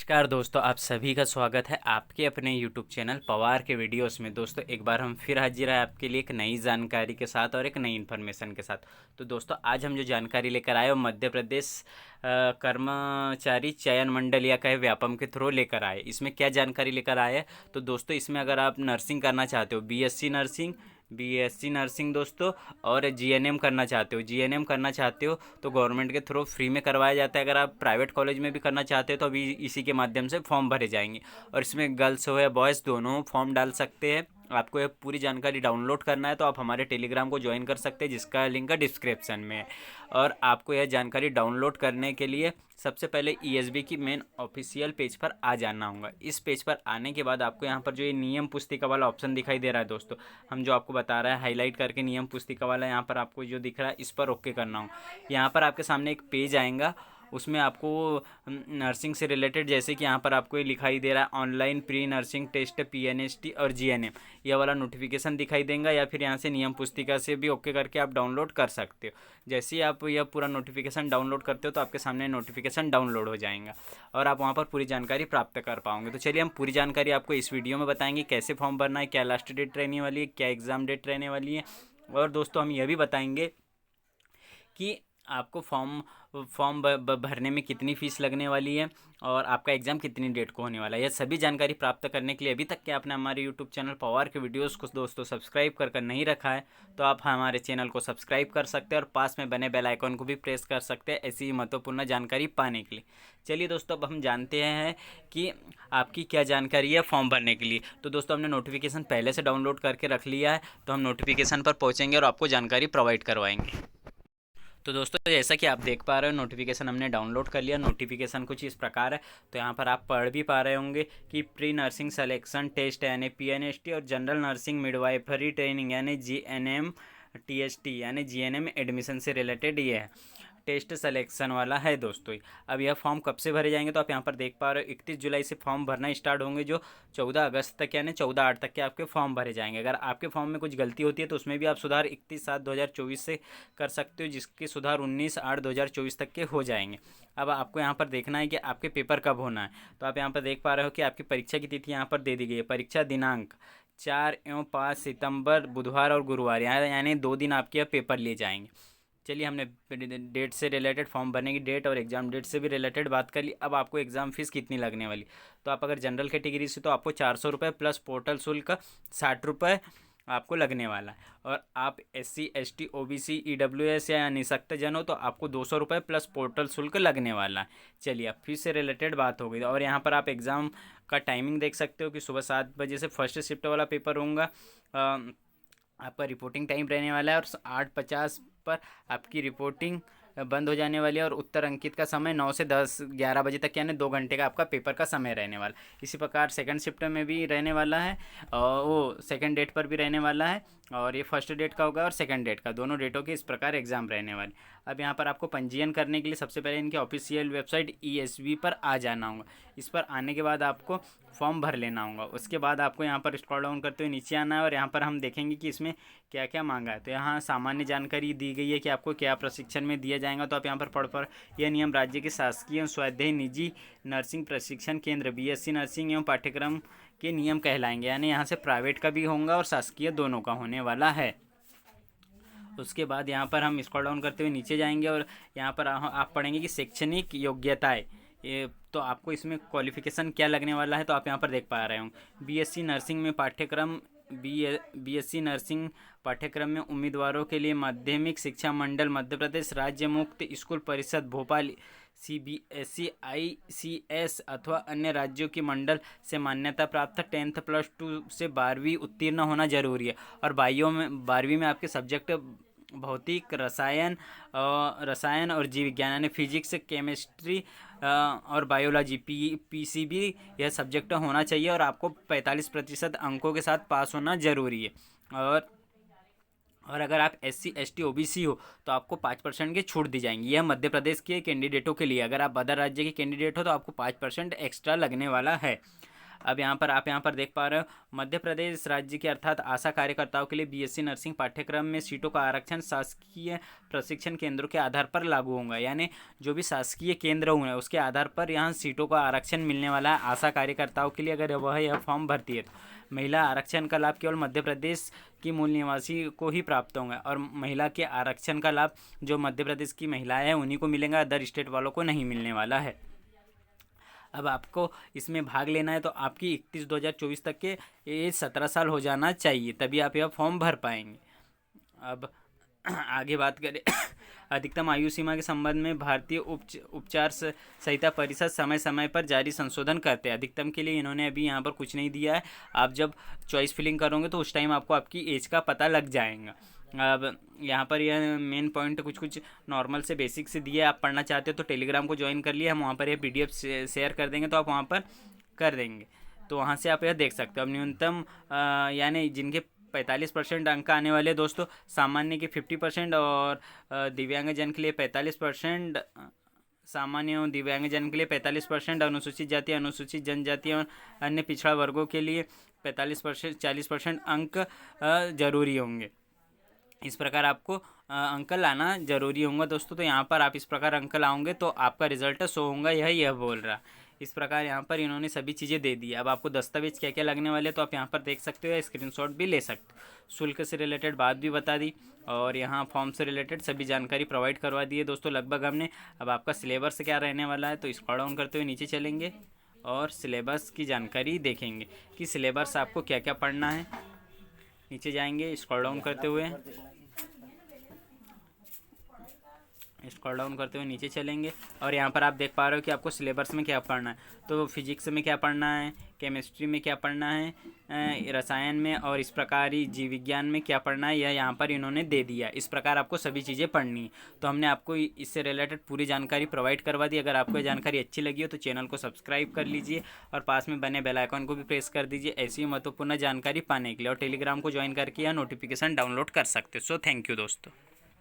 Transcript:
नमस्कार दोस्तों, आप सभी का स्वागत है आपके अपने यूट्यूब चैनल पवार के वीडियोस में। दोस्तों एक बार हम फिर हाजिर हैं आपके लिए एक नई जानकारी के साथ और एक नई इन्फॉर्मेशन के साथ। तो दोस्तों आज हम जो जानकारी लेकर आए वो मध्य प्रदेश कर्मचारी चयन मंडल या कहे व्यापम के थ्रू लेकर आए। इसमें क्या जानकारी लेकर आए हैं तो दोस्तों इसमें अगर आप नर्सिंग करना चाहते हो, बीएससी नर्सिंग दोस्तों, और जीएनएम करना चाहते हो तो गवर्नमेंट के थ्रू फ्री में करवाया जाता है। अगर आप प्राइवेट कॉलेज में भी करना चाहते हो तो अभी इसी के माध्यम से फॉर्म भरे जाएंगे और इसमें गर्ल्स हो या बॉयज़ दोनों फॉर्म डाल सकते हैं। आपको ये पूरी जानकारी डाउनलोड करना है तो आप हमारे टेलीग्राम को ज्वाइन कर सकते हैं, जिसका लिंक डिस्क्रिप्शन में है। और आपको यह जानकारी डाउनलोड करने के लिए सबसे पहले ईएसबी की मेन ऑफिशियल पेज पर आ जाना होगा। इस पेज पर आने के बाद आपको यहाँ पर जो ये नियम पुस्तिका वाला ऑप्शन दिखाई दे रहा है दोस्तों, हम जो आपको बता रहा है हाईलाइट करके नियम पुस्तिका वाला, यहाँ पर आपको जो दिख रहा है इस पर ओके करना होगा। यहाँ पर आपके सामने एक पेज आएगा, उसमें आपको नर्सिंग से रिलेटेड, जैसे कि यहाँ पर आपको ये दिखाई दे रहा है online pre nursing test PNST और जीएनएम, यह वाला नोटिफिकेशन दिखाई देगा। या फिर यहाँ से नियम पुस्तिका से भी ओके करके आप डाउनलोड कर सकते हो। जैसे ही आप यह पूरा नोटिफिकेशन डाउनलोड करते हो तो आपके सामने नोटिफिकेशन डाउनलोड हो जाएगा और आप वहाँ पर पूरी जानकारी प्राप्त कर पाओगे। तो चलिए हम पूरी जानकारी आपको इस वीडियो में बताएंगे, कैसे फॉर्म भरना है, क्या लास्ट डेट रहने वाली है, क्या एग्ज़ाम डेट रहने वाली है। और दोस्तों हम यह भी बताएंगे कि आपको फॉर्म भरने में कितनी फ़ीस लगने वाली है और आपका एग्ज़ाम कितनी डेट को होने वाला है। यह सभी जानकारी प्राप्त करने के लिए अभी तक क्या आपने हमारे यूट्यूब चैनल पवार के वीडियोस को दोस्तों सब्सक्राइब कर नहीं रखा है तो आप हमारे चैनल को सब्सक्राइब कर सकते हैं और पास में बने बेल आइकन को भी प्रेस कर सकते हैं ऐसी महत्वपूर्ण जानकारी पाने के लिए। चलिए दोस्तों अब हम जानते हैं कि आपकी क्या जानकारी है फॉर्म भरने के लिए। तो दोस्तों हमने नोटिफिकेशन पहले से डाउनलोड करके रख लिया है, तो हम नोटिफिकेशन पर पहुँचेंगे और आपको जानकारी प्रोवाइड करवाएंगे। तो दोस्तों जैसा कि आप देख पा रहे हो नोटिफिकेशन हमने डाउनलोड कर लिया। नोटिफिकेशन कुछ इस प्रकार है, तो यहाँ पर आप पढ़ भी पा रहे होंगे कि प्री नर्सिंग सिलेक्शन टेस्ट यानी पीएनएसटी और जनरल नर्सिंग मिडवाइफरी ट्रेनिंग यानी जीएनएम टीएसटी यानी जीएनएम एडमिशन से रिलेटेड ये है, टेस्ट सिलेक्शन वाला है दोस्तों। अब यह फॉर्म कब से भरे जाएंगे तो आप यहाँ पर देख पा रहे हो 31 जुलाई से फॉर्म भरना स्टार्ट होंगे, जो 14 अगस्त तक यानी 14/8 तक के आपके फॉर्म भरे जाएंगे। अगर आपके फॉर्म में कुछ गलती होती है तो उसमें भी आप सुधार 31/7/2024 से कर सकते हो, जिसके सुधार 19/8/2024 तक के हो जाएंगे। अब आपको यहाँ पर देखना है कि आपके पेपर कब होना है। तो आप यहाँ पर देख पा रहे हो कि आपकी परीक्षा की तिथि यहाँ पर दे दी गई है। परीक्षा दिनांक 4 एवं 5 सितंबर बुधवार और गुरुवार, यहाँ यानी 2 दिन आपके पेपर लिए जाएंगे। चलिए हमने डेट से रिलेटेड, फॉर्म भरने की डेट और एग्ज़ाम डेट से भी रिलेटेड बात कर ली। अब आपको एग्ज़ाम फीस कितनी लगने वाली, तो आप अगर जनरल कैटेगरी से तो आपको 400 रुपये प्लस पोर्टल शुल्क 60 रुपये आपको लगने वाला है। और आप SC ST OBC EWS या निःशक्त जन हो तो आपको 200 रुपये प्लस पोर्टल शुल्क लगने वाला है। चलिए अब फीस से रिलेटेड बात हो गई। और यहाँ पर आप एग्ज़ाम का टाइमिंग देख सकते हो कि सुबह 7 बजे से फर्स्ट शिफ्ट वाला पेपर होगा, आपका रिपोर्टिंग टाइम रहने वाला है और 8:50 पर आपकी रिपोर्टिंग बंद हो जाने वाली है। और उत्तर अंकित का समय 9 से 10-11 बजे तक यानी 2 घंटे का आपका पेपर का समय रहने वाला है। इसी प्रकार सेकंड शिफ्ट में भी रहने वाला है और वो सेकंड डेट पर भी रहने वाला है, और ये फर्स्ट डेट का होगा और सेकंड डेट का, दोनों डेटों के इस प्रकार एग्ज़ाम रहने वाले। अब यहाँ पर आपको पंजीयन करने के लिए सबसे पहले इनके ऑफिशियल वेबसाइट ESB पर आ जाना होगा। इस पर आने के बाद आपको फॉर्म भर लेना होगा। उसके बाद आपको यहाँ पर स्क्रॉल डाउन करते हुए नीचे आना है और यहाँ पर हम देखेंगे कि इसमें क्या क्या मांगा है। तो यहाँ सामान्य जानकारी दी गई है कि आपको क्या प्रशिक्षण में दिया जाएगा, तो आप यहाँ पर पढ़ यह नियम राज्य के शासकीय स्वायत्त निजी नर्सिंग प्रशिक्षण केंद्र BSc नर्सिंग एवं पाठ्यक्रम के नियम कहलाएंगे, यानी यहाँ से प्राइवेट का भी होगा और शासकीय दोनों का होने वाला है। उसके बाद यहाँ पर हम स्क्रॉल डाउन करते हुए नीचे जाएंगे और यहाँ पर आप पढ़ेंगे कि शैक्षणिक योग्यताएं, ये तो आपको इसमें क्वालिफिकेशन क्या लगने वाला है। तो आप यहाँ पर देख पा रहे होंगे BSc नर्सिंग में पाठ्यक्रम BSc नर्सिंग पाठ्यक्रम में उम्मीदवारों के लिए माध्यमिक शिक्षा मंडल मध्य प्रदेश राज्य मुक्त स्कूल परिषद भोपाल CBSE ICS अथवा अन्य राज्यों की मंडल से मान्यता प्राप्त 10th + 2 से 12वीं उत्तीर्ण होना जरूरी है। और 12वीं में आपके सब्जेक्ट भौतिक रसायन और जीव विज्ञान यानी फिजिक्स केमिस्ट्री और बायोलॉजी PCB यह सब्जेक्ट होना चाहिए और आपको 45% अंकों के साथ पास होना ज़रूरी है। और अगर आप SC ST OBC हो तो आपको 5% की छूट दी जाएंगी। यह मध्य प्रदेश के कैंडिडेटों के लिए। अगर आप अदर राज्य के कैंडिडेट हो तो आपको 5% एक्स्ट्रा लगने वाला है। अब यहाँ पर देख पा रहे हो मध्य प्रदेश राज्य के अर्थात आशा कार्यकर्ताओं के लिए बीएससी नर्सिंग पाठ्यक्रम में सीटों का आरक्षण शासकीय प्रशिक्षण केंद्रों के आधार पर लागू होगा। यानी जो भी शासकीय केंद्र हुए उसके आधार पर यहाँ सीटों का आरक्षण मिलने वाला है आशा कार्यकर्ताओं के लिए, अगर वह यह फॉर्म भरती है तो। महिला आरक्षण का लाभ केवल मध्य प्रदेश की मूल निवासी को ही प्राप्त होंगे और महिला के आरक्षण का लाभ जो मध्य प्रदेश की महिलाएं हैं उन्हीं को मिलेगा, अदर स्टेट वालों को नहीं मिलने वाला है। अब आपको इसमें भाग लेना है तो आपकी 31/2024 तक के एज 17 साल हो जाना चाहिए, तभी आप यह फॉर्म भर पाएंगे। अब आगे बात करें अधिकतम आयु सीमा के संबंध में भारतीय उपचार संहिता परिषद समय समय पर जारी संशोधन करते हैं। अधिकतम के लिए इन्होंने अभी यहाँ पर कुछ नहीं दिया है, आप जब चॉइस फिलिंग करोगे तो उस टाइम आपको आपकी एज का पता लग जाएगा। अब यहाँ पर यह मेन पॉइंट कुछ नॉर्मल से बेसिक से दिया है, आप पढ़ना चाहते हो तो टेलीग्राम को ज्वाइन कर लिए, हम वहाँ पर यह PDF शेयर कर देंगे तो आप वहाँ पर कर देंगे, तो वहाँ से आप यह देख सकते हो। अब न्यूनतम यानी जिनके 45% अंक आने वाले दोस्तों, सामान्य के 50% और दिव्यांगजन के लिए 45%, सामान्य और दिव्यांगजन के लिए 45%, अनुसूचित जाति अनुसूचित जनजाति और अन्य पिछड़ा वर्गों के लिए 45% 40% अंक जरूरी होंगे। इस प्रकार आपको अंक लाना जरूरी होगा दोस्तों। तो यहाँ पर आप इस प्रकार अंक लाओगे तो आपका रिजल्ट शो होगा, यह बोल रहा। इस प्रकार यहाँ पर इन्होंने सभी चीज़ें दे दी। अब आपको दस्तावेज क्या क्या लगने वाले तो आप यहाँ पर देख सकते हो या स्क्रीनशॉट भी ले सकते हो। शुल्क से रिलेटेड बात भी बता दी और यहाँ फॉर्म से रिलेटेड सभी जानकारी प्रोवाइड करवा दी है दोस्तों लगभग हमने। अब आपका सिलेबस क्या रहने वाला है तो स्क्रॉल डाउन करते हुए नीचे चलेंगे और सिलेबस की जानकारी देखेंगे कि सिलेबस आपको क्या क्या पढ़ना है। नीचे जाएंगे स्क्रॉल डाउन करते हुए नीचे चलेंगे और यहाँ पर आप देख पा रहे हो कि आपको सिलेबस में क्या पढ़ना है। तो फिजिक्स में क्या पढ़ना है, केमिस्ट्री में क्या पढ़ना है, रसायन में और इस प्रकार ही जीव विज्ञान में क्या पढ़ना है, यह यहाँ पर इन्होंने दे दिया। इस प्रकार आपको सभी चीज़ें पढ़नी है। तो हमने आपको इससे रिलेटेड पूरी जानकारी प्रोवाइड करवा दी। अगर आपको ये जानकारी अच्छी लगी हो तो चैनल को सब्सक्राइब कर लीजिए और पास में बने बेल आइकन को भी प्रेस कर दीजिए ऐसी महत्वपूर्ण जानकारी पाने के लिए, और टेलीग्राम को ज्वाइन करके या नोटिफिकेशन डाउनलोड कर सकते हो। सो थैंक यू दोस्तों।